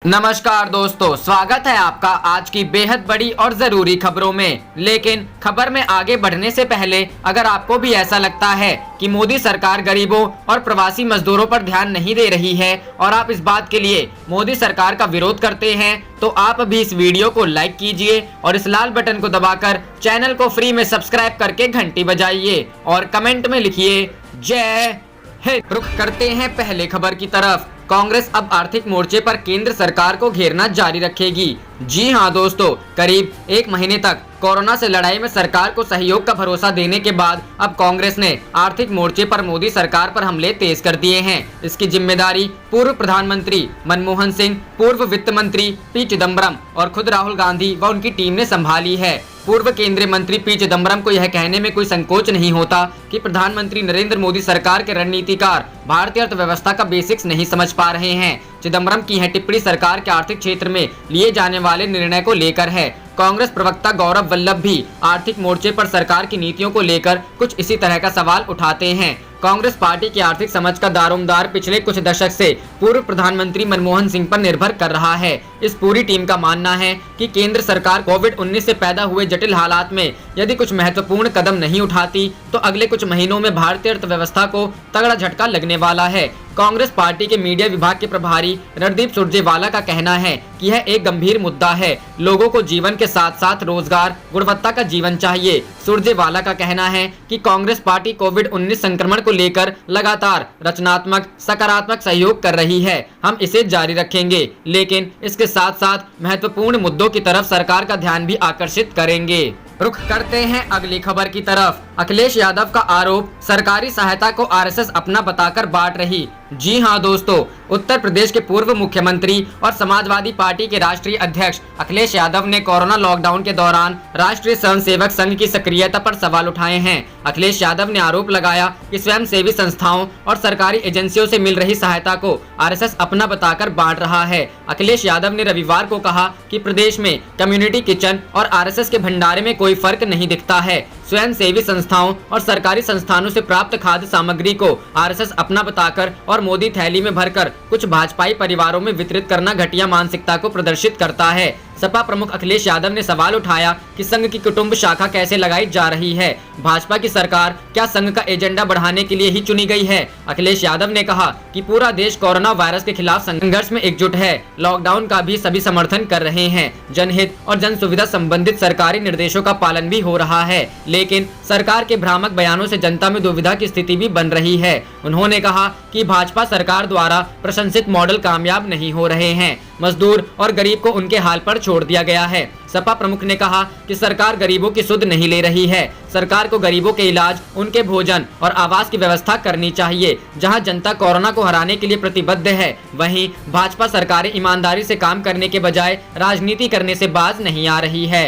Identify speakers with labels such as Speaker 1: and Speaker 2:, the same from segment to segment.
Speaker 1: नमस्कार दोस्तों, स्वागत है आपका आज की बेहद बड़ी और जरूरी खबरों में। लेकिन खबर में आगे बढ़ने से पहले अगर आपको भी ऐसा लगता है कि मोदी सरकार गरीबों और प्रवासी मजदूरों पर ध्यान नहीं दे रही है और आप इस बात के लिए मोदी सरकार का विरोध करते हैं, तो आप भी इस वीडियो को लाइक कीजिए और इस लाल बटन को दबाकर चैनल को फ्री में सब्सक्राइब करके घंटी बजाइए और कमेंट में लिखिए जय हिंद। रुख करते हैं पहले खबर की तरफ। कांग्रेस अब आर्थिक मोर्चे पर केंद्र सरकार को घेरना जारी रखेगी। जी हां दोस्तों, करीब एक महीने तक कोरोना से लड़ाई में सरकार को सहयोग का भरोसा देने के बाद अब कांग्रेस ने आर्थिक मोर्चे पर मोदी सरकार पर हमले तेज कर दिए हैं। इसकी जिम्मेदारी पूर्व प्रधानमंत्री मनमोहन सिंह, पूर्व वित्त मंत्री पी चिदम्बरम और खुद राहुल गांधी व उनकी टीम ने संभाली है। पूर्व केंद्रीय मंत्री पी चिदम्बरम को यह कहने में कोई संकोच नहीं होता कि प्रधानमंत्री नरेंद्र मोदी सरकार के रणनीतिकार भारतीय अर्थव्यवस्था का बेसिक्स नहीं समझ पा रहे हैं। चिदम्बरम की यह टिप्पणी सरकार के आर्थिक क्षेत्र में लिए जाने वाले निर्णय को लेकर है। कांग्रेस प्रवक्ता गौरव वल्लभ भी आर्थिक मोर्चे पर सरकार की नीतियों को लेकर कुछ इसी तरह का सवाल उठाते हैं। कांग्रेस पार्टी की आर्थिक समझ का दारोमदार पिछले कुछ दशक से पूर्व प्रधानमंत्री मनमोहन सिंह पर निर्भर कर रहा है। इस पूरी टीम का मानना है कि केंद्र सरकार कोविड-19 से पैदा हुए जटिल हालात में यदि कुछ महत्वपूर्ण कदम नहीं उठाती तो अगले कुछ महीनों में भारतीय अर्थव्यवस्था को तगड़ा झटका लगने वाला है। कांग्रेस पार्टी के मीडिया विभाग के प्रभारी रणदीप सुरजेवाला का कहना है कि यह एक गंभीर मुद्दा है। लोगों को जीवन के साथ साथ रोजगार, गुणवत्ता का जीवन चाहिए। सुरजेवाला का कहना है कि कांग्रेस पार्टी कोविड-19 संक्रमण को लेकर लगातार रचनात्मक, सकारात्मक सहयोग कर रही है। हम इसे जारी रखेंगे, लेकिन इसके साथ साथ महत्वपूर्ण मुद्दों की तरफ सरकार का ध्यान भी आकर्षित करेंगे। रुख करते हैं अगली खबर की तरफ। अखिलेश यादव का आरोप, सरकारी सहायता को आरएसएस अपना बताकर बांट रही। जी हां दोस्तों, उत्तर प्रदेश के पूर्व मुख्यमंत्री और समाजवादी पार्टी के राष्ट्रीय अध्यक्ष अखिलेश यादव ने कोरोना लॉकडाउन के दौरान राष्ट्रीय स्वयंसेवक संघ की सक्रियता पर सवाल उठाए हैं। अखिलेश यादव ने आरोप लगाया कि स्वयंसेवी संस्थाओं और सरकारी एजेंसियों से मिल रही सहायता को आरएसएस अपना बताकर बांट रहा है। अखिलेश यादव ने रविवार को कहा कि प्रदेश में कम्युनिटी किचन और आरएसएस के भंडारे में कोई फर्क नहीं दिखता है। स्वयंसेवी संस्थाओं और सरकारी संस्थानों से प्राप्त खाद्य सामग्री को आरएसएस अपना बताकर और मोदी थैली में भरकर कुछ भाजपाई परिवारों में वितरित करना घटिया मानसिकता को प्रदर्शित करता है। सपा प्रमुख अखिलेश यादव ने सवाल उठाया कि संघ की कुटुंब शाखा कैसे लगाई जा रही है। भाजपा की सरकार क्या संघ का एजेंडा बढ़ाने के लिए ही चुनी गई है? अखिलेश यादव ने कहा कि पूरा देश कोरोना वायरस के खिलाफ संघर्ष में एकजुट है। लॉकडाउन का भी सभी समर्थन कर रहे हैं। जनहित और जन सुविधा संबंधित सरकारी निर्देशों का पालन भी हो रहा है, लेकिन सरकार के भ्रामक बयानों से जनता में दुविधा की स्थिति भी बन रही है। उन्होंने कहा कि भाजपा सरकार द्वारा प्रशंसित मॉडल कामयाब नहीं हो रहे हैं। मजदूर और गरीब को उनके हाल पर छोड़ दिया गया है। सपा प्रमुख ने कहा कि सरकार गरीबों की सुध नहीं ले रही है। सरकार को गरीबों के इलाज, उनके भोजन और आवास की व्यवस्था करनी चाहिए। जहां जनता कोरोना को हराने के लिए प्रतिबद्ध है, वहीं भाजपा सरकारें ईमानदारी से काम करने के बजाय राजनीति करने से बाज नहीं आ रही है।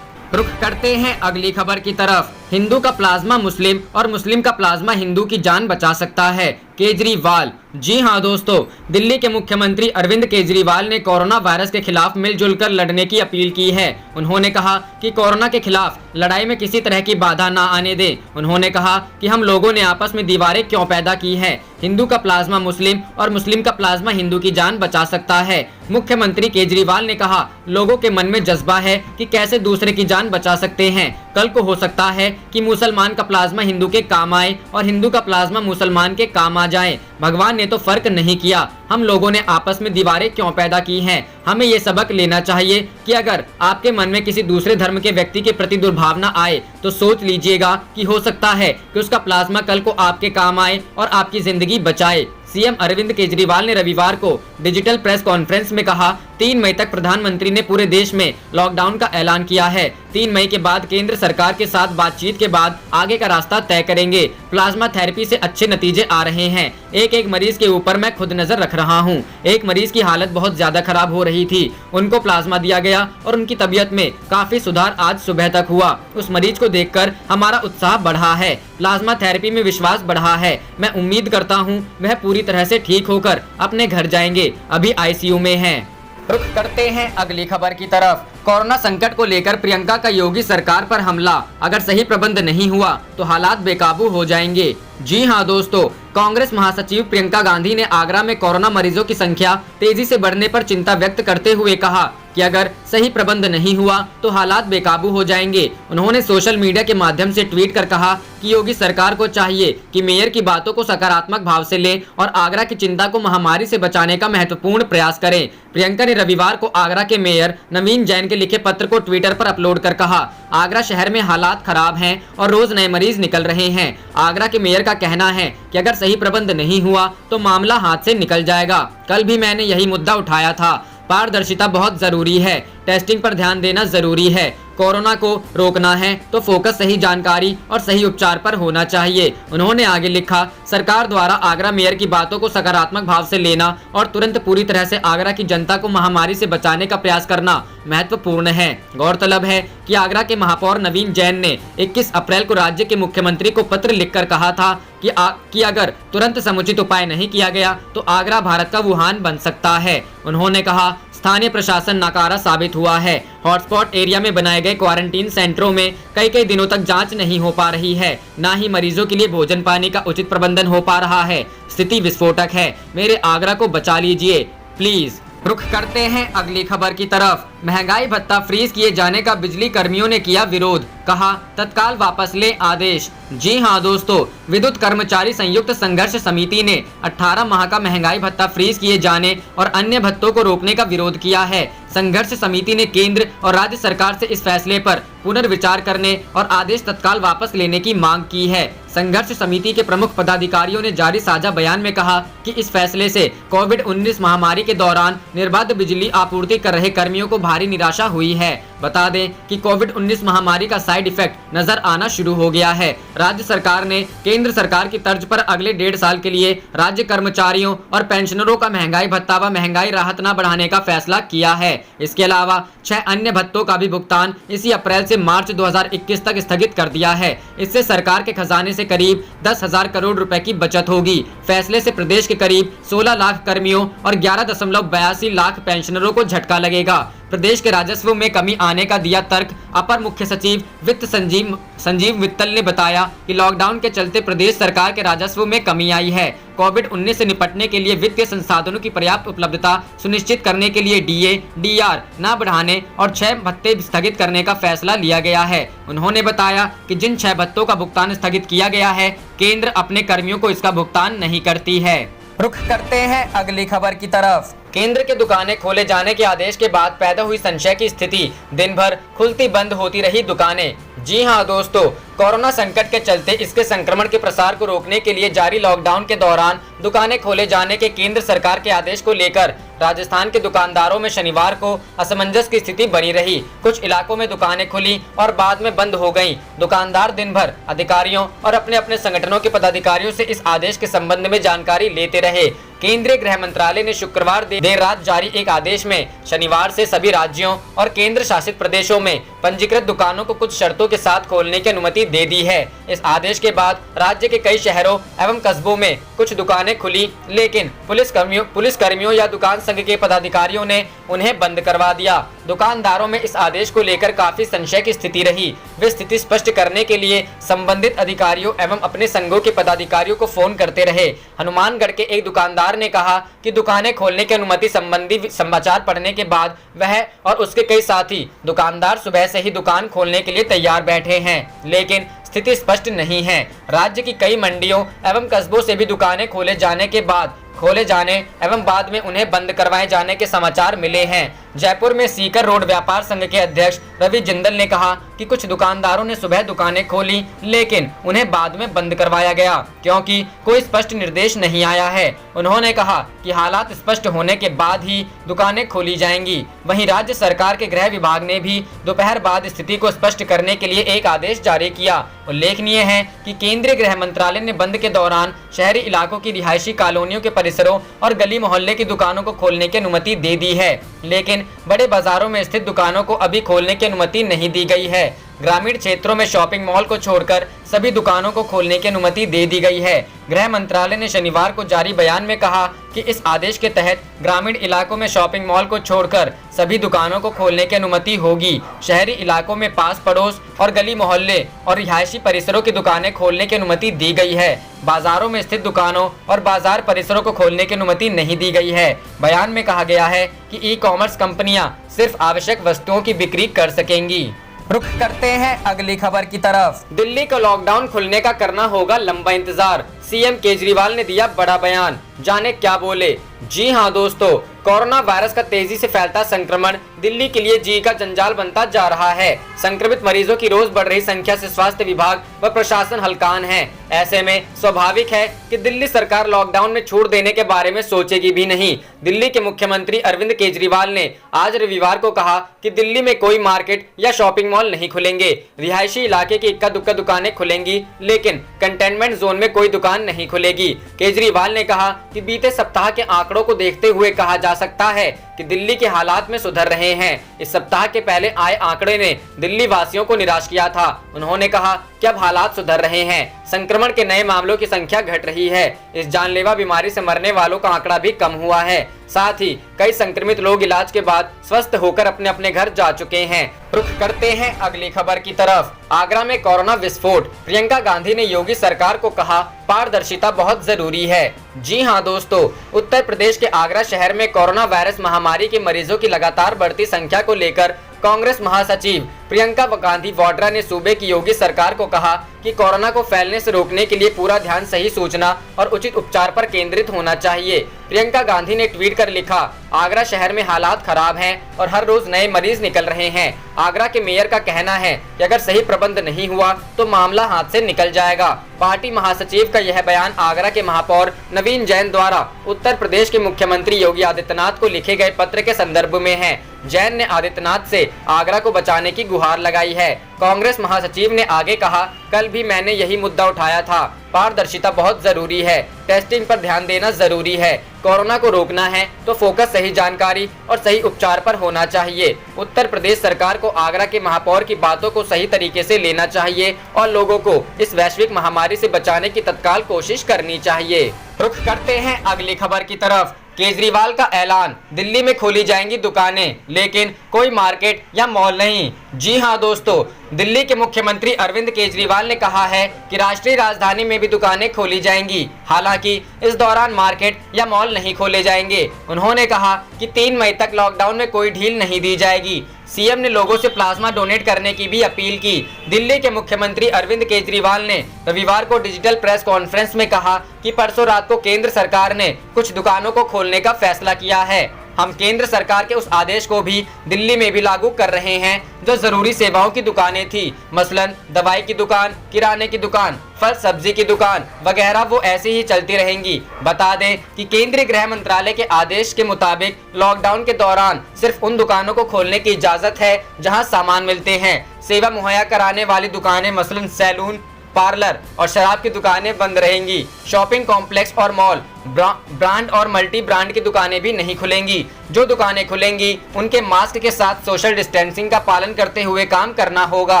Speaker 1: रुख करते हैं अगली खबर की तरफ। हिंदू का प्लाज्मा मुस्लिम और मुस्लिम का प्लाज्मा हिंदू की जान बचा सकता है, केजरीवाल। जी हां दोस्तों, दिल्ली के मुख्यमंत्री अरविंद केजरीवाल ने कोरोना वायरस के खिलाफ मिलजुल कर लड़ने की अपील की है। उन्होंने कहा कि कोरोना के खिलाफ लड़ाई में किसी तरह की बाधा ना आने दें। उन्होंने कहा कि हम लोगों ने आपस में दीवारें क्यों पैदा की है। हिंदू का प्लाज्मा मुस्लिम और मुस्लिम का प्लाज्मा हिंदू की जान बचा सकता है। मुख्यमंत्री केजरीवाल ने कहा, लोगों के मन में जज्बा है कि कैसे दूसरे की जान बचा सकते हैं। कल को हो सकता है कि मुसलमान का प्लाज्मा हिंदू के काम आए और हिंदू का प्लाज्मा मुसलमान के काम आ जाए। भगवान ने तो फर्क नहीं किया। हम लोगों ने आपस में दीवारें क्यों पैदा की हैं? हमें ये सबक लेना चाहिए कि अगर आपके मन में किसी दूसरे धर्म के व्यक्ति के प्रति दुर्भावना आए तो सोच लीजिएगा कि हो सकता है कि उसका प्लाज्मा कल को आपके काम आए और आपकी जिंदगी बचाए। सीएम अरविंद केजरीवाल ने रविवार को डिजिटल प्रेस कॉन्फ्रेंस में कहा, 3 मई तक प्रधानमंत्री ने पूरे देश में लॉकडाउन का ऐलान किया है। 3 मई के बाद केंद्र सरकार के साथ बातचीत के बाद आगे का रास्ता तय करेंगे। प्लाज्मा थेरेपी से अच्छे नतीजे आ रहे हैं। एक मरीज के ऊपर मैं खुद नजर रख रहा हूं। एक मरीज की हालत बहुत ज्यादा खराब हो रही थी, उनको प्लाज्मा दिया गया और उनकी तबीयत में काफी सुधार आज सुबह तक हुआ। उस मरीज को देखकर हमारा उत्साह बढ़ा है। प्लाज्मा थेरेपी में विश्वास बढ़ा है। मैं उम्मीद करता हूं वह पूरी तरह से ठीक होकर अपने घर जाएंगे। अभी आईसीयू में हैं। रुख करते हैं अगली खबर की तरफ। कोरोना संकट को लेकर प्रियंका का योगी सरकार पर हमला, अगर सही प्रबंध नहीं हुआ तो हालात बेकाबू हो जाएंगे। जी हां दोस्तों, कांग्रेस महासचिव प्रियंका गांधी ने आगरा में कोरोना मरीजों की संख्या तेजी से बढ़ने पर चिंता व्यक्त करते हुए कहा कि अगर सही प्रबंध नहीं हुआ तो हालात बेकाबू हो जाएंगे। उन्होंने सोशल मीडिया के माध्यम से ट्वीट कर कहा कि योगी सरकार को चाहिए कि मेयर की बातों को सकारात्मक भाव से ले और आगरा की चिंता को महामारी से बचाने का महत्वपूर्ण प्रयास करें। प्रियंका ने रविवार को आगरा के मेयर नवीन जैन के लिखे पत्र को ट्विटर पर अपलोड कर कहा, आगरा शहर में हालात खराब हैं और रोज नए मरीज निकल रहे हैं। आगरा के मेयर का कहना है कि अगर सही प्रबंध नहीं हुआ तो मामला हाथ से निकल जाएगा। कल भी मैंने यही मुद्दा उठाया था। पारदर्शिता बहुत जरूरी है, टेस्टिंग पर ध्यान देना जरूरी है। कोरोना को रोकना है तो फोकस सही जानकारी और सही उपचार पर होना चाहिए। उन्होंने आगे लिखा, सरकार द्वारा आगरा मेयर की बातों को सकारात्मक भाव से लेना और तुरंत पूरी तरह से आगरा की जनता को महामारी से बचाने का प्रयास करना महत्वपूर्ण है। गौरतलब है कि आगरा के महापौर नवीन जैन ने 21 अप्रैल को राज्य के मुख्यमंत्री को पत्र लिखकर कहा था कि अगर तुरंत समुचित उपाय नहीं किया गया तो आगरा भारत का वुहान बन सकता है। उन्होंने कहा, स्थानीय प्रशासन नाकारा साबित हुआ है। हॉटस्पॉट एरिया में बनाए गए क्वारंटीन सेंटरों में कई दिनों तक जांच नहीं हो पा रही है, ना ही मरीजों के लिए भोजन पानी का उचित प्रबंधन हो पा रहा है। स्थिति विस्फोटक है। मेरे आगरा को बचा लीजिए प्लीज। रुख करते हैं अगली खबर की तरफ। महंगाई भत्ता फ्रीज किए जाने का बिजली कर्मियों ने किया विरोध, कहा तत्काल वापस ले आदेश। जी हां दोस्तों, विद्युत कर्मचारी संयुक्त संघर्ष समिति ने 18 माह का महंगाई भत्ता फ्रीज किए जाने और अन्य भत्तों को रोकने का विरोध किया है। संघर्ष समिति ने केंद्र और राज्य सरकार से इस फैसले पर पुनर्विचार करने और आदेश तत्काल वापस लेने की मांग की है। संघर्ष समिति के प्रमुख पदाधिकारियों ने जारी साझा बयान में कहा कि इस फैसले से कोविड-19 महामारी के दौरान निर्बाध बिजली आपूर्ति कर रहे कर्मियों को भारी निराशा हुई है। बता दें कि कोविड-19 महामारी का साइड इफेक्ट नजर आना शुरू हो गया है। राज्य सरकार ने केंद्र सरकार की तर्ज पर अगले 1.5 साल के लिए राज्य कर्मचारियों और पेंशनरों का महंगाई भत्ता व महंगाई राहत न बढ़ाने का फैसला किया है। इसके अलावा 6 अन्य भत्तों का भी भुगतान इसी अप्रैल से मार्च 2021 तक स्थगित कर दिया है। इससे सरकार के खजाने से करीब 10,000 करोड़ रुपए की बचत होगी। फैसले से प्रदेश के करीब 16 लाख कर्मियों और 11.82 लाख पेंशनरों को झटका लगेगा। प्रदेश के राजस्व में कमी आने का दिया तर्क अपर मुख्य सचिव वित्त संजीव मित्तल ने बताया कि लॉकडाउन के चलते प्रदेश सरकार के राजस्व में कमी आई है। कोविड-19 से निपटने के लिए वित्तीय संसाधनों की पर्याप्त उपलब्धता सुनिश्चित करने के लिए डीए, डीआर न बढ़ाने और 6 भत्ते स्थगित करने का फैसला लिया गया है। उन्होंने बताया कि जिन 6 भत्तों का भुगतान स्थगित किया गया है, केंद्र अपने कर्मियों को इसका भुगतान नहीं करती है। रुख करते हैं अगली खबर की तरफ। केंद्र के दुकानें खोले जाने के आदेश के बाद पैदा हुई संशय की स्थिति, दिन भर खुलती बंद होती रही दुकानें। जी हां दोस्तों, कोरोना संकट के चलते इसके संक्रमण के प्रसार को रोकने के लिए जारी लॉकडाउन के दौरान दुकानें खोले जाने के केंद्र सरकार के आदेश को लेकर राजस्थान के दुकानदारों में शनिवार को असमंजस की स्थिति बनी रही। कुछ इलाकों में दुकानें खुली और बाद में बंद हो गईं। दुकानदार दिन भर अधिकारियों और अपने अपने संगठनों के पदाधिकारियों से इस आदेश के संबंध में जानकारी लेते रहे। केंद्रीय गृह मंत्रालय ने शुक्रवार देर रात जारी एक आदेश में शनिवार से सभी राज्यों और केंद्र शासित प्रदेशों में पंजीकृत दुकानों को कुछ शर्तों के साथ खोलने की अनुमति दे दी है। इस आदेश के बाद राज्य के कई शहरों एवं कस्बों में कुछ दुकानें खुली, लेकिन पुलिसकर्मियों या दुकान संघ के पदाधिकारियों ने उन्हें बंद करवा दिया। दुकानदारों में इस आदेश को लेकर काफी संशय की स्थिति रही। वे स्थिति स्पष्ट करने के लिए संबंधित अधिकारियों एवं अपने संघों के पदाधिकारियों को फोन करते रहे। हनुमानगढ़ के एक दुकानदार ने कहा कि दुकानें खोलने की अनुमति संबंधी समाचार पढ़ने के बाद वह और उसके कई साथी दुकानदार सुबह से ही दुकान खोलने के लिए तैयार बैठे हैं, लेकिन स्थिति स्पष्ट नहीं है। राज्य की कई मंडियों एवं कस्बों से भी दुकानें खोले जाने एवं बाद में उन्हें बंद करवाए जाने के समाचार मिले हैं। जयपुर में सीकर रोड व्यापार संघ के अध्यक्ष रवि जिंदल ने कहा कि कुछ दुकानदारों ने सुबह दुकानें खोली, लेकिन उन्हें बाद में बंद करवाया गया क्योंकि कोई स्पष्ट निर्देश नहीं आया है। उन्होंने कहा कि हालात स्पष्ट होने के बाद ही दुकानें खोली जाएंगी। वहीं राज्य सरकार के गृह विभाग ने भी दोपहर बाद स्थिति को स्पष्ट करने के लिए एक आदेश जारी किया। उल्लेखनीय है कि केंद्रीय गृह मंत्रालय ने बंद के दौरान शहरी इलाकों की रिहायशी कॉलोनियों के परिसरों और गली मोहल्ले की दुकानों को खोलने की अनुमति दे दी है, लेकिन बड़े बाजारों में स्थित दुकानों को अभी खोलने की अनुमति नहीं दी गई है। ग्रामीण क्षेत्रों में शॉपिंग मॉल को छोड़कर सभी दुकानों को खोलने की अनुमति दे दी गई है। गृह मंत्रालय ने शनिवार को जारी बयान में कहा कि इस आदेश के तहत ग्रामीण इलाकों में शॉपिंग मॉल को छोड़कर सभी दुकानों को खोलने की अनुमति होगी। शहरी इलाकों में पास पड़ोस और गली मोहल्ले और रिहायशी परिसरों की दुकानें खोलने की अनुमति दी गई है। बाजारों में स्थित दुकानों और बाजार परिसरों को खोलने की अनुमति नहीं दी गई है। बयान में कहा गया है कि ई कॉमर्स कंपनियां सिर्फ आवश्यक वस्तुओं की बिक्री कर सकेंगी। रुख करते हैं अगली खबर की तरफ। दिल्ली को लॉकडाउन खुलने का करना होगा लंबा इंतजार, सीएम केजरीवाल ने दिया बड़ा बयान। जाने क्या बोले। जी हां दोस्तों, कोरोना वायरस का तेजी से फैलता संक्रमण दिल्ली के लिए जी का जंजाल बनता जा रहा है। संक्रमित मरीजों की रोज बढ़ रही संख्या से स्वास्थ्य विभाग व प्रशासन हलकान है। ऐसे में स्वाभाविक है कि दिल्ली सरकार लॉकडाउन में छूट देने के बारे में सोचेगी भी नहीं। दिल्ली के मुख्यमंत्री अरविंद केजरीवाल ने आज रविवार को कहा कि दिल्ली में कोई मार्केट या शॉपिंग मॉल नहीं खुलेंगे। रिहायशी इलाके की इक्का दुक्का दुकानें खुलेंगी, लेकिन कंटेनमेंट जोन में कोई दुकान नहीं खुलेगी। केजरीवाल ने कहा कि बीते सप्ताह के आंकड़ों को देखते हुए कहा जा सकता है कि दिल्ली के हालात में सुधर रहे हैं। इस सप्ताह के पहले आए आंकड़े ने दिल्ली वासियों को निराश किया था। उन्होंने कहा कि अब हालात सुधर रहे हैं, संक्रमण के नए मामलों की संख्या घट रही है, इस जानलेवा बीमारी से मरने वालों का आंकड़ा भी कम हुआ है। साथ ही कई संक्रमित लोग इलाज के बाद स्वस्थ होकर अपने अपने घर जा चुके हैं। रुख करते हैं अगली खबर की तरफ। आगरा में कोरोना विस्फोट, प्रियंका गांधी ने योगी सरकार को कहा पारदर्शिता बहुत जरूरी है। जी हां दोस्तों, उत्तर प्रदेश के आगरा शहर में कोरोना वायरस महामारी के मरीजों की लगातार बढ़ती संख्या को लेकर कांग्रेस महासचिव प्रियंका गांधी वाड्रा ने सूबे की योगी सरकार को कहा कि कोरोना को फैलने से रोकने के लिए पूरा ध्यान सही सूचना और उचित उपचार पर केंद्रित होना चाहिए। प्रियंका गांधी ने ट्वीट कर लिखा, आगरा शहर में हालात खराब हैं और हर रोज नए मरीज निकल रहे हैं। आगरा के मेयर का कहना है कि अगर सही प्रबंध नहीं हुआ तो मामला हाथ से निकल जाएगा। पार्टी महासचिव का यह बयान आगरा के महापौर नवीन जैन द्वारा उत्तर प्रदेश के मुख्यमंत्री योगी आदित्यनाथ को लिखे गए पत्र के संदर्भ में है। जैन ने आदित्यनाथ से आगरा को बचाने की गुहार लगाई है। कांग्रेस महासचिव ने आगे कहा, कल भी मैंने यही मुद्दा उठाया था। पारदर्शिता बहुत जरूरी है, टेस्टिंग पर ध्यान देना जरूरी है। कोरोना को रोकना है तो फोकस सही जानकारी और सही उपचार पर होना चाहिए। उत्तर प्रदेश सरकार को आगरा के महापौर की बातों को सही तरीके से लेना चाहिए और लोगों को इस वैश्विक महामारी से बचाने की तत्काल कोशिश करनी चाहिए। रुख करते हैं अगली खबर की तरफ। केजरीवाल का ऐलान, दिल्ली में खोली जाएंगी दुकानें लेकिन कोई मार्केट या मॉल नहीं। जी हां दोस्तों, दिल्ली के मुख्यमंत्री अरविंद केजरीवाल ने कहा है कि राष्ट्रीय राजधानी में भी दुकानें खोली जाएंगी, हालांकि इस दौरान मार्केट या मॉल नहीं खोले जाएंगे। उन्होंने कहा कि 3 मई तक लॉकडाउन में कोई ढील नहीं दी जाएगी। सीएम ने लोगों से प्लाज्मा डोनेट करने की भी अपील की। दिल्ली के मुख्यमंत्री अरविंद केजरीवाल ने रविवार को डिजिटल प्रेस कॉन्फ्रेंस में कहा कि परसों रात को केंद्र सरकार ने कुछ दुकानों को खोलने का फैसला किया है। हम केंद्र सरकार के उस आदेश को भी दिल्ली में भी लागू कर रहे हैं जो जरूरी सेवाओं की दुकानें थी, मसलन दवाई की दुकान, किराने की दुकान, फल सब्जी की दुकान वगैरह, वो ऐसी ही चलती रहेंगी। बता दें कि केंद्रीय गृह मंत्रालय के आदेश के मुताबिक लॉकडाउन के दौरान सिर्फ उन दुकानों को खोलने की इजाजत है जहां सामान मिलते हैं। सेवा मुहैया कराने वाली दुकानें मसलन सैलून, पार्लर और शराब की दुकानें बंद रहेंगी। शॉपिंग कॉम्प्लेक्स और मॉल, ब्रांड और मल्टी ब्रांड की दुकानें भी नहीं खुलेंगी। जो दुकानें खुलेंगी उनके मास्क के साथ सोशल डिस्टेंसिंग का पालन करते हुए काम करना होगा।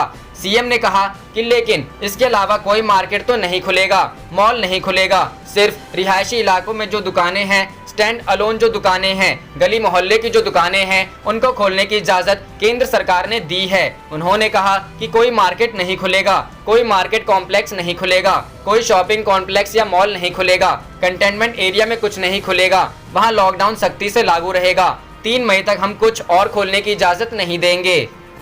Speaker 1: सीएम ने कहा कि लेकिन इसके अलावा कोई मार्केट तो नहीं खुलेगा, मॉल नहीं खुलेगा। सिर्फ रिहायशी इलाकों में जो दुकानें हैं, स्टैंड अलोन जो दुकानें हैं, गली मोहल्ले की जो दुकानें हैं, उनको खोलने की इजाजत केंद्र सरकार ने दी है। उन्होंने कहा कि कोई मार्केट नहीं खुलेगा, कोई मार्केट कॉम्प्लेक्स नहीं खुलेगा, कोई शॉपिंग कॉम्प्लेक्स या मॉल नहीं खुलेगा, कंटेनमेंट एरिया में कुछ नहीं खुलेगा, वहां लॉकडाउन सख्ती से लागू रहेगा। 3 मई तक हम कुछ और खोलने की इजाजत नहीं देंगे।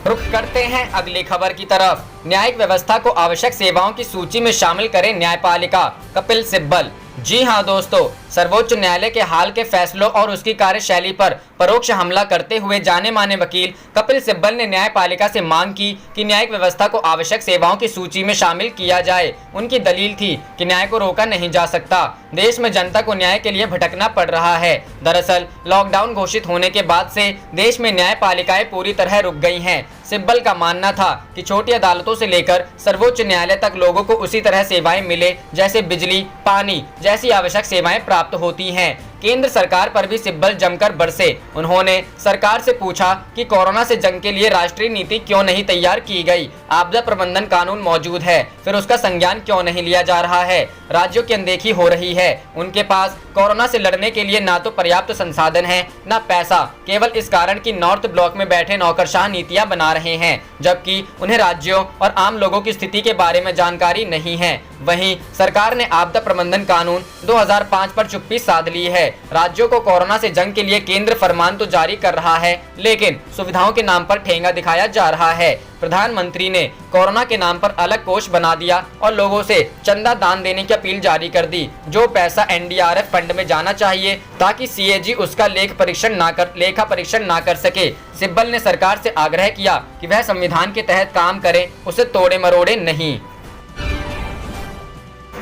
Speaker 1: रुख करते हैं अगली खबर की तरफ। न्यायिक व्यवस्था को आवश्यक सेवाओं की सूची में शामिल करे न्यायपालिका, कपिल सिब्बल। जी हां दोस्तों, सर्वोच्च न्यायालय के हाल के फैसलों और उसकी कार्यशैली पर परोक्ष हमला करते हुए जाने माने वकील कपिल सिब्बल ने न्यायपालिका से मांग की कि न्यायिक व्यवस्था को आवश्यक सेवाओं की सूची में शामिल किया जाए। उनकी दलील थी कि न्याय को रोका नहीं जा सकता, देश में जनता को न्याय के लिए भटकना पड़ रहा है। दरअसल लॉकडाउन घोषित होने के बाद से देश में न्यायपालिकाएं पूरी तरह रुक गई हैं। सिब्बल का मानना था कि छोटी अदालतों से लेकर सर्वोच्च न्यायालय तक लोगों को उसी तरह सेवाएं मिले जैसे बिजली, पानी जैसी आवश्यक सेवाएं प्राप्त होती हैं। केंद्र सरकार पर भी सिब्बल जमकर बरसे। उन्होंने सरकार से पूछा कि कोरोना से जंग के लिए राष्ट्रीय नीति क्यों नहीं तैयार की गई, आपदा प्रबंधन कानून मौजूद है, फिर उसका संज्ञान क्यों नहीं लिया जा रहा है। राज्यों की अनदेखी हो रही है। उनके पास कोरोना से लड़ने के लिए ना तो पर्याप्त संसाधन है, ना पैसा, केवल इस कारण कि नॉर्थ ब्लॉक में बैठे नौकरशाह नीतियां बना रहे हैं, जबकि उन्हें राज्यों और आम लोगों की स्थिति के बारे में जानकारी नहीं है। वहीं सरकार ने आपदा प्रबंधन कानून 2005 पर चुप्पी साध ली है। राज्यों को कोरोना से जंग के लिए केंद्र फरमान तो जारी कर रहा है, लेकिन सुविधाओं के नाम पर ठेंगा दिखाया जा रहा है। प्रधानमंत्री ने कोरोना के नाम पर अलग कोष बना दिया और लोगों से चंदा दान देने की अपील जारी कर दी। जो पैसा एनडीआरएफ फंड में जाना चाहिए ताकि सीएजी उसका लेखा परीक्षण ना कर सके। सिब्बल ने सरकार से आग्रह किया कि वह संविधान के तहत काम करे, उसे तोड़े मरोड़े नहीं।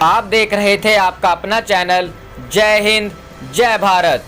Speaker 1: आप देख रहे थे आपका अपना चैनल जय हिंद जय भारत।